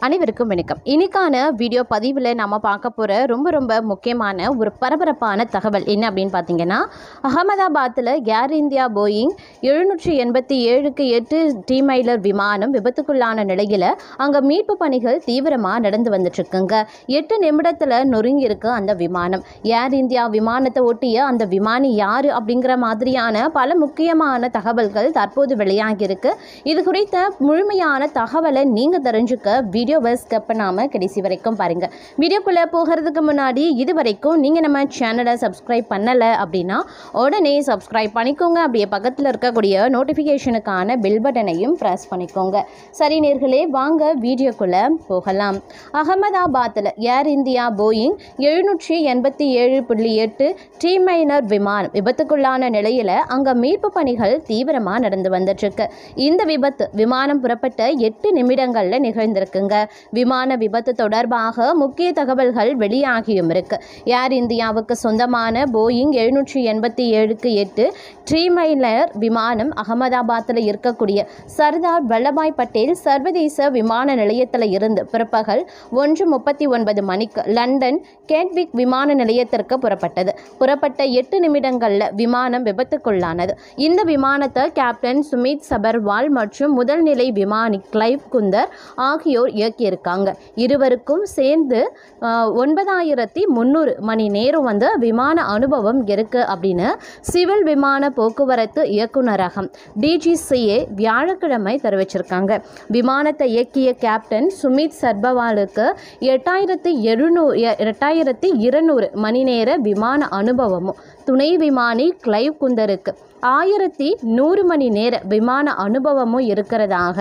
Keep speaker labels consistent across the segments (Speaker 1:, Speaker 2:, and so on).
Speaker 1: அனைவருக்கும் வணக்கம். இன்னைக்கான வீடியோ பதிவில் நம்ம பார்க்க போகிற ரொம்ப முக்கியமான ஒரு பரபரப்பான தகவல் என்ன அப்படின்னு பார்த்தீங்கன்னா, அகமதாபாத்தில் ஏர் இந்தியா போயிங் 787-8 ட்ரீமைலர் விமானம் விபத்துக்குள்ளான நிலையில் அங்கே மீட்பு பணிகள் தீவிரமாக நடந்து வந்துட்டுருக்குங்க. 8 நிமிடத்தில் நொறுங்கியிருக்கு அந்த விமானம். ஏர் இந்தியா விமானத்தை ஒட்டிய அந்த விமானி யார் அப்படிங்கிற மாதிரியான பல முக்கியமான தகவல்கள் தற்போது வெளியாகியிருக்கு. இது குறித்த முழுமையான தகவலை நீங்கள் தெரிஞ்சுக்க வீடியோவை ஸ்கிப் பண்ணாமல் கடைசி வரைக்கும் பாருங்கள். வீடியோக்குள்ளே போகிறதுக்கு முன்னாடி இது வரைக்கும் நீங்கள் நம்ம சேனலை சப்ஸ்கிரைப் பண்ணலை அப்படின்னா உடனே சப்ஸ்கிரைப் பண்ணிக்கோங்க. அப்படியே பக்கத்தில் இருக்கக்கூடிய நோட்டிஃபிகேஷனுக்கான பெல் பட்டனையும் ப்ரெஸ் பண்ணிக்கோங்க. சரி நேர்களே, வாங்க வீடியோக்குள்ளே போகலாம். அகமதாபாத்தில் ஏர் இந்தியா போயிங் 787.8 ட்ரீமைலர் விமானம் விபத்துக்குள்ளான நிலையில் அங்கே மீட்பு பணிகள் தீவிரமாக நடந்து வந்துட்டுருக்கு. இந்த விபத்து விமானம் புறப்பட்ட 8 நிமிடங்களில் நிகழ்ந்திருக்குங்க. விமான விபத்து தொடர்பாக முக்கிய தகவல்கள் வெளியாகியும் இருக்கு. ஏர் இந்தியாவுக்கு சொந்தமான போயிங் 787-8 ட்ரீமைலர் விமானம் அகமதாபாத்தில் இருக்கக்கூடிய சர்தார் வல்லபாய் பட்டேல் சர்வதேச விமான நிலையத்தில் இருந்து பிற்பகல் 1:39 மணிக்கு லண்டன் கேட்விக் விமான நிலையத்திற்கு புறப்பட்டது. புறப்பட்ட 8 நிமிடங்களில் விமானம் விபத்துக்குள்ளானது. இந்த விமானத்தை கேப்டன் சுமித் சபர்வால் மற்றும் முதல் நிலை விமானி கிளைவ் குந்தர் ஆகியோர் இயக்கியிருக்காங்க. இருவருக்கும் சேர்ந்து 9300 மணி நேரம் விமான அனுபவம் இருக்கு அப்படின்னு சிவில் விமான போக்குவரத்து இயக்குநரகம் DGCA வியாழக்கிழமை தெரிவிச்சிருக்காங்க. விமானத்தை இயக்கிய கேப்டன் சுமித் சர்பவாலுக்கு 8200 மணி நேர விமான அனுபவமும், துணை விமானி கிளைவ் குந்தருக்கு 1100 மணி நேர விமான அனுபவமும் இருக்கிறதாக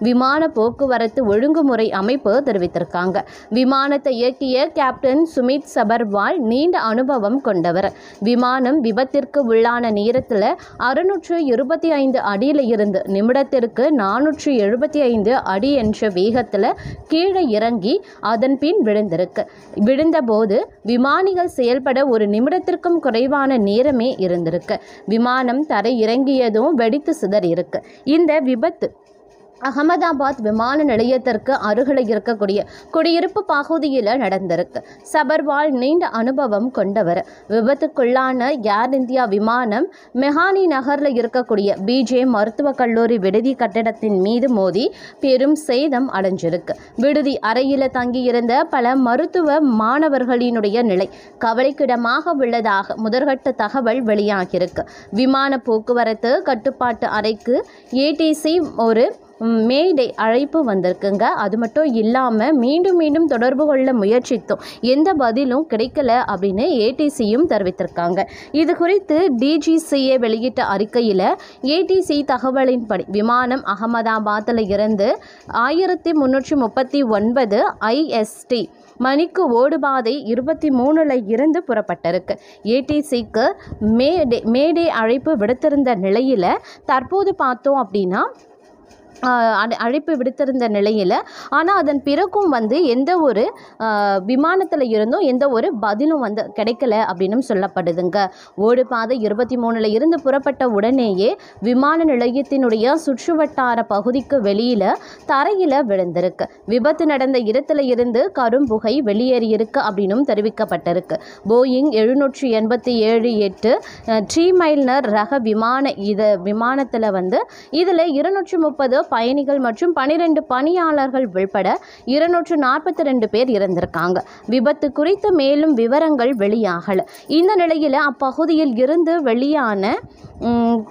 Speaker 1: விமான போக்குவரத்து ஒழுங்குமுறை அமைப்பு தெரிவித்திருக்காங்க. விமானத்தை இயக்கிய கேப்டன் சுமித் சபர்வால் நீண்ட அனுபவம் கொண்டவர். விமானம் விபத்திற்கு உள்ளான நேரத்தில் 625 அடியில் இருந்து நிமிடத்திற்கு 475 அடி என்ற வேகத்தில் கீழே இறங்கி அதன் பின் விழுந்திருக்கு. விழுந்தபோது விமானிகள் செயல்பட ஒரு நிமிடத்திற்கும் குறைவான நேரமே இருந்திருக்கு. விமானம் தரை இறங்கியதும் வெடித்து சிதறியிருக்கு. இந்த விபத்து அகமதாபாத் விமான நிலையத்திற்கு அருகில் இருக்கக்கூடிய குடியிருப்பு பகுதியில் நடந்திருக்கு. சபர்வால் நீண்ட அனுபவம் கொண்டவர். விபத்துக்குள்ளான ஏர் இந்தியா விமானம் மெஹானி நகரில் இருக்கக்கூடிய BJ மருத்துவக் கல்லூரி விடுதி கட்டிடத்தின் மீது மோதி பெரும் சேதம் அடைஞ்சிருக்கு. விடுதி அறையில் தங்கியிருந்த பல மருத்துவ மாணவர்களினுடைய நிலை கவலைக்கிடமாக உள்ளதாக முதற்கட்ட தகவல் வெளியாகியிருக்கு. விமான போக்குவரத்து கட்டுப்பாட்டு அறைக்கு ATC ஒரு மேடே அழைப்பு வந்திருக்குங்க. அது மட்டும் இல்லாமல் மீண்டும் தொடர்பு கொள்ள முயற்சித்தோம், எந்த பதிலும் கிடைக்கல அப்படின்னு ATCயும் தெரிவித்திருக்காங்க. இது குறித்து DGCA வெளியிட்ட அறிக்கையில் ATC தகவலின்படி விமானம் அகமதாபாத்தில் இருந்து 1339 IST மணிக்கு ஓடுபாதை 23 இருந்து புறப்பட்டிருக்கு. ATCக்கு மேடே அழைப்பு விடுத்திருந்த நிலையில் தற்போது பார்த்தோம் அப்படின்னா அழைப்பு விடுத்திருந்த நிலையில், ஆனால் அதன் பிறகும் எந்த ஒரு விமானத்தில் இருந்தும் எந்த ஒரு பதிலும் கிடைக்கல அப்படின்னு சொல்லப்படுதுங்க. ஓடுபாதை 23 இருந்து புறப்பட்ட உடனேயே விமான நிலையத்தினுடைய சுற்றுவட்டார பகுதிக்கு வெளியில் தரையில் விழுந்திருக்கு. விபத்து நடந்த இடத்துல இருந்து கரும்புகை வெளியேறியிருக்கு அப்படின்னும் தெரிவிக்கப்பட்டிருக்கு. போயிங் 787-8 ட்ரீமைலர் ரக விமானத்தில் இதில் 230 பயணிகள் மற்றும் 12 பணியாளர்கள் உள்பட 242 பேர் இறந்திருக்காங்க. விபத்து குறித்து மேலும் விவரங்கள் வெளியாகல. இந்த நிலையில் அப்பகுதியில் இருந்து வெளியான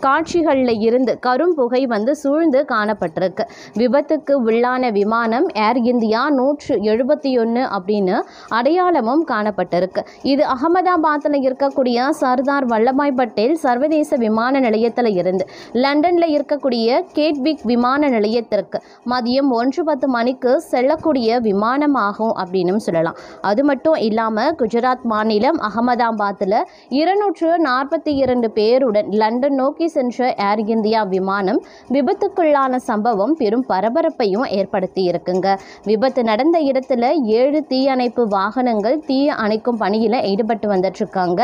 Speaker 1: காட்சிகளில் இருந்து கரும்புகை சூழ்ந்து காணப்பட்டிருக்கு. விபத்துக்கு உள்ளான விமானம் ஏர் இந்தியா 171 அப்படின்னு அடையாளமும் காணப்பட்டிருக்கு. இது அகமதாபாத்தில் இருக்கக்கூடிய சர்தார் வல்லபாய் பட்டேல் சர்வதேச விமான நிலையத்தில் இருந்து லண்டனில் இருக்கக்கூடிய கேட்விக் விமான நிலையத்திற்கு மதியம் 1:10 மணிக்கு செல்லக்கூடிய விமானமாகும் அப்படின்னு சொல்லலாம். அது மட்டும் இல்லாமல் குஜராத் மாநிலம் அகமதாபாத்தில் 242 பேருடன் லண்டன் நோக்கி சென்ற ஏர் இந்தியா விமானம் விபத்துக்குள்ளான சம்பவம் பெரும் பரபரப்பையும் ஏற்படுத்தி இருக்குங்க. விபத்து நடந்த இடத்துல 7 தீயணைப்பு வாகனங்கள் தீ அணைக்கும் பணியில் ஈடுபட்டு வந்துட்டு இருக்காங்க.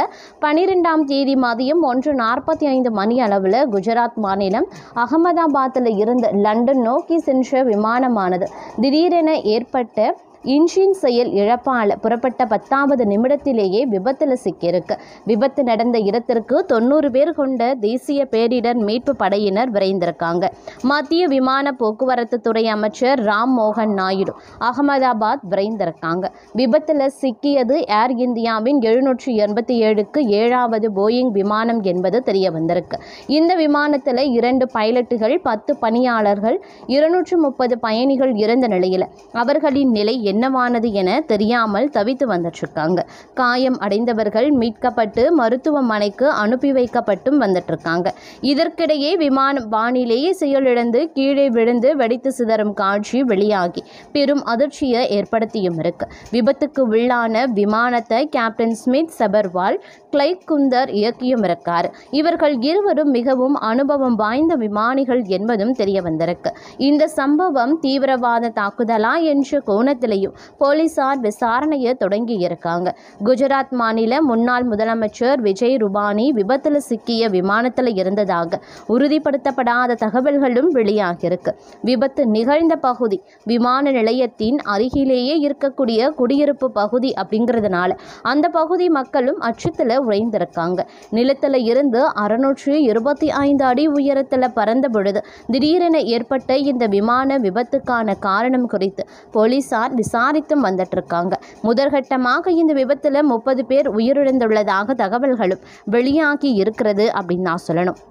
Speaker 1: 12ஆம் தேதி மதியம் 1:45 மணி அளவில் குஜராத் மாநிலம் அகமதாபாத்தில் இருந்து லண்டன் நோக்கி சென்ற விமானமானது திடீரென ஏற்பட்ட இன்ஜின் செயல் இழப்பால் புறப்பட்ட 10வது நிமிடத்திலேயே விபத்தில் சிக்கியிருக்கு. விபத்து நடந்த இடத்திற்கு 90 பேர் கொண்ட தேசிய பேரிடர் மீட்பு படையினர் விரைந்திருக்காங்க. மத்திய விமான போக்குவரத்து துறை அமைச்சர் ராம் மோகன் நாயுடு அகமதாபாத் விரைந்திருக்காங்க. விபத்தில் சிக்கியது ஏர் இந்தியாவின் 787க்கு 7வது போயிங் விமானம் என்பது தெரிய வந்திருக்கு. இந்த விமானத்தில் 2 பைலட்டுகள், 10 பணியாளர்கள், 230 பயணிகள் இருந்த நிலையில் அவர்களின் நிலை என்னவானது என தெரியாமல் தவித்து வந்துட்டுருக்காங்க. காயம் அடைந்தவர்கள் மீட்கப்பட்டு மருத்துவமனைக்கு அனுப்பி வைக்கப்பட்டும் வந்துட்டுருக்காங்க. இதற்கிடையே விமானம் வானிலேயே செயலிழந்து கீழே விழுந்து வெடித்து சிதறும் காட்சி வெளியாகி பெரும் அதிர்ச்சியை ஏற்படுத்தியும் இருக்கு. விபத்துக்கு உள்ளான விமானத்தை கேப்டன் ஸ்மித் சபர்வால், கிளைக் குந்தர் இயக்கியும் இருக்கார். இவர்கள் இருவரும் மிகவும் அனுபவம் வாய்ந்த விமானிகள் என்பதும் தெரிய வந்திருக்கு. இந்த சம்பவம் தீவிரவாத தாக்குதலா என்ற கோணத்திலேயும் போலீசார் விசாரணையை தொடங்கி இருக்காங்க. குஜராத் மாநில முன்னாள் முதலமைச்சர் விஜய் ரூபானி விபத்தில் சிக்கிய விமானத்தில் இருந்ததாக உறுதிப்படுத்தப்படாத தகவல்களும் வெளியாகியிருக்கு. விபத்து நிகழ்ந்த பகுதி விமான நிலையத்தின் அருகிலேயே இருக்கக்கூடிய குடியிருப்பு பகுதி அப்படிங்கிறதுனால அந்த பகுதி மக்களும் அச்சத்தில் உறைந்திருக்காங்க. நிலத்தில் இருந்து 625 அடி உயரத்தில் பறந்த பொழுது திடீரென ஏற்பட்ட இந்த விமான விபத்துக்கான காரணம் குறித்து போலீசார் விசாரித்தும் வந்துட்டு இருக்காங்க. முதற்கட்டமாக இந்த விபத்தில் 30 பேர் உயிரிழந்துள்ளதாக தகவல்களும் வெளியாகி இருக்கிறது அப்படின்னு நான் சொல்லணும்.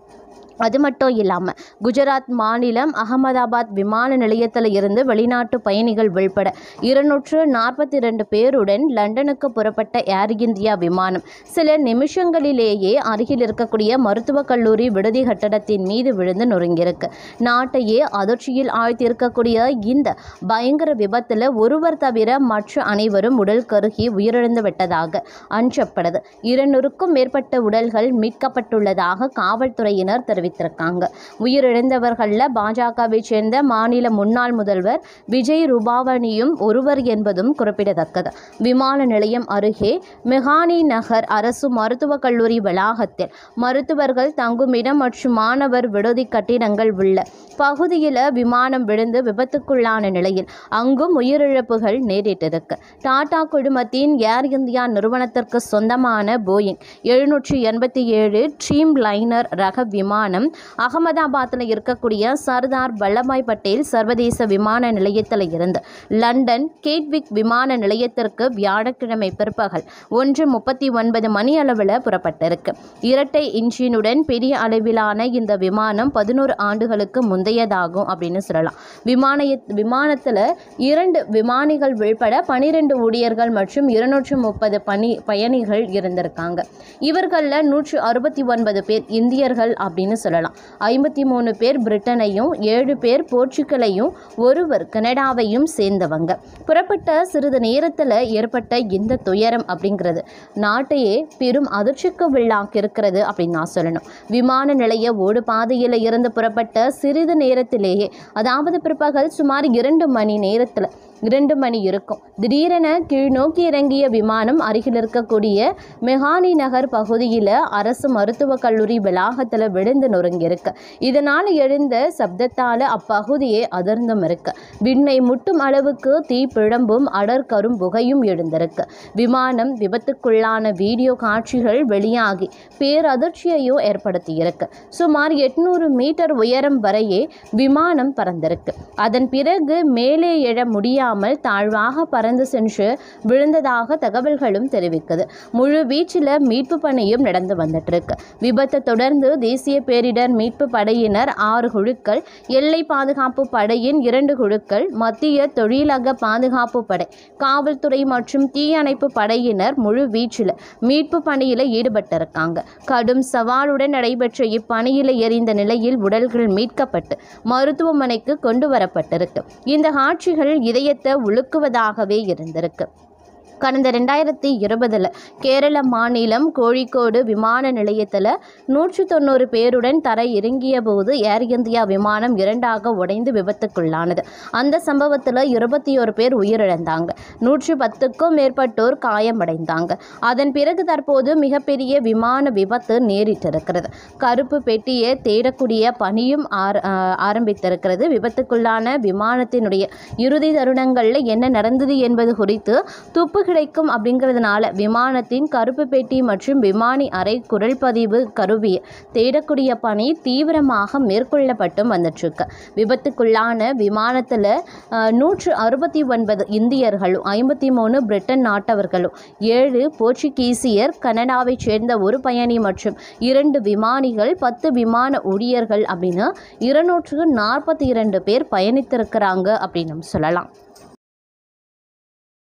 Speaker 1: அது மட்டும் இல்லாமல் குஜராத் மாநிலம் அகமதாபாத் விமான நிலையத்தில் இருந்து வெளிநாட்டு பயணிகள் உள்பட 242 பேருடன் லண்டனுக்கு புறப்பட்ட ஏர் இந்தியா விமானம் சில நிமிஷங்களிலேயே அருகில் இருக்கக்கூடிய மருத்துவக் கல்லூரி விடுதி கட்டடத்தின் மீது விழுந்து நொறுங்கியிருக்கு. நாட்டையே அதிர்ச்சியில் ஆழ்த்தியிருக்கக்கூடிய இந்த பயங்கர விபத்தில் ஒருவர் தவிர மற்ற அனைவரும் உடல் கருகி உயிரிழந்து விட்டதாக அஞ்சப்படுது. 200க்கும் மேற்பட்ட உடல்கள் மீட்கப்பட்டுள்ளதாக காவல்துறையினர் தெரிவித்திருக்காங்க. உயிரிழந்தவர்களில் பாஜகவை சேர்ந்த மாநில முன்னாள் முதல்வர் விஜய் ரூபாவணியும் ஒருவர் என்பதும் குறிப்பிடத்தக்கது. விமான நிலையம் அருகே மெஹானி நகர் அரசு மருத்துவக் கல்லூரி வளாகத்தில் மருத்துவர்கள் தங்குமிடம் மற்றும் மாணவர் விடுதி கட்டிடங்கள் உள்ள பகுதியில் விமானம் விழுந்து விபத்துக்குள்ளான நிலையில் அங்கும் உயிரிழப்புகள் நேரிட்டிருக்கு. டாடா குழுமத்தின் ஏர் இந்தியா நிறுவனத்திற்கு சொந்தமான போயிங் 787 ட்ரீம் லைனர் ரக விமானம் அகமதாபாத்தில் இருக்கக்கூடிய சர்தார் வல்லபாய் பட்டேல் சர்வதேச விமான நிலையத்தில் இருந்து லண்டன் கேட்விக் விமான நிலையத்திற்கு வியாழக்கிழமை பிற்பகல் 1:39 மணி அளவில் புறப்பட்டிருக்கு. இரட்டை இன்ஜினுடன் பெரிய அளவிலான இந்த விமானம் 11 ஆண்டுகளுக்கு முந்தையதாகும் அப்படின்னு சொல்லலாம். விமானத்தில் 2 விமானிகள் உள்பட 12 ஊழியர்கள் மற்றும் 230 பயணிகள் இருந்திருக்காங்க. இவர்களில் 169 பேர் இந்தியர்கள் அப்படின்னு சொல்லலாம். 53 பேர் பிரிட்டனையும், 7 பேர் போர்ச்சுகலையும், 1 கனடாவையும் சேர்ந்தவங்க. புறப்பட்ட சிறிது நேரத்தில் ஏற்பட்ட இந்த துயரம் அப்படிங்கிறது நாட்டையே பெரும் அதிர்ச்சிக்கு உள்ளாக்கி இருக்கிறது அப்படின்னு நான் சொல்லணும். விமான நிலைய ஓடு பாதையில் இருந்து புறப்பட்ட சிறிது நேரத்திலேயே, அதாவது பிற்பகல் சுமார் 2 மணி நேரத்தில் 2 மணி இருக்கும், திடீரென கீழ்நோக்கி இறங்கிய விமானம் அருகில் இருக்கக்கூடிய மெஹானி நகர் பகுதியில் அரசு மருத்துவக் கல்லூரி வளாகத்தில் விழுந்து நொறுங்கியிருக்கு. இதனால் எழுந்த சப்தத்தால் அப்பகுதியே அதிர்ந்தும் இருக்கு. விண்ணை முட்டும் அளவுக்கு தீ பிழம்பும் அடர்கரும் புகையும் எழுந்திருக்கு. விமானம் விபத்துக்குள்ளான வீடியோ காட்சிகள் வெளியாகி பேரதிர்ச்சியையும் ஏற்படுத்தியிருக்கு. சுமார் 800 மீட்டர் உயரம் வரையே விமானம் பறந்திருக்கு. அதன் பிறகு மேலே எழ முடியாமல் தாழ்வாக பறந்து சென்று விழுந்ததாக தகவல்களும் தெரிவிக்குது. முழு வீச்சில் மீட்பு பணியும் நடந்து வந்துட்டு இருக்கு. விபத்தை தொடர்ந்து தேசிய பேரிடர் மீட்பு படையினர் 6 குழுக்கள், எல்லை பாதுகாப்பு படையின் 2 குழுக்கள், மத்திய தொழிலக பாதுகாப்பு படை, காவல்துறை மற்றும் தீயணைப்பு படையினர் முழு வீச்சில் மீட்பு பணியில் ஈடுபட்டிருக்காங்க. கடும் சவாலுடன் நடைபெற்ற இப்பணியில் எரிந்த நிலையில் உடல்கள் மீட்கப்பட்டு மருத்துவமனைக்கு கொண்டு வரப்பட்டிருக்கு. இந்த காட்சிகள் இதயத்தை உலுக்குவதாகவே இருந்திருக்கு. கடந்த 2020 கேரள மாநிலம் கோழிக்கோடு விமான நிலையத்தில் 190 பேருடன் தரை இறங்கிய போது ஏர் இந்தியா விமானம் 2ஆக உடைந்து விபத்துக்குள்ளானது. அந்த சம்பவத்தில் 21 பேர் உயிரிழந்தாங்க. 110க்கும் மேற்பட்டோர் காயமடைந்தாங்க. அதன் பிறகு தற்போது மிகப்பெரிய விமான விபத்து நேரிட்டிருக்கிறது. கருப்பு பெட்டியை தேடக்கூடிய பணியும் ஆரம்பித்திருக்கிறது. விபத்துக்குள்ளான விமானத்தினுடைய இறுதி தருணங்களில் என்ன நடந்தது என்பது குறித்து துப்பு கிடைக்கும் அப்படிங்கிறதுனால விமானத்தின் கருப்பு பெட்டி மற்றும் விமானி அறை குரல் பதிவு கருவியை தேடக்கூடிய பணி தீவிரமாக மேற்கொள்ளப்பட்டு வந்துட்டுருக்கு. விபத்துக்குள்ளான விமானத்தில் 169 இந்தியர்களும் 53 பிரிட்டன் நாட்டவர்களும் 7 போர்ச்சுகீசியர், கனடாவைச் சேர்ந்த ஒரு பயணி மற்றும் 2 விமானிகள், 10 விமான ஊழியர்கள் அப்படின்னு 242 பேர் பயணித்திருக்கிறாங்க அப்படின்னு சொல்லலாம்.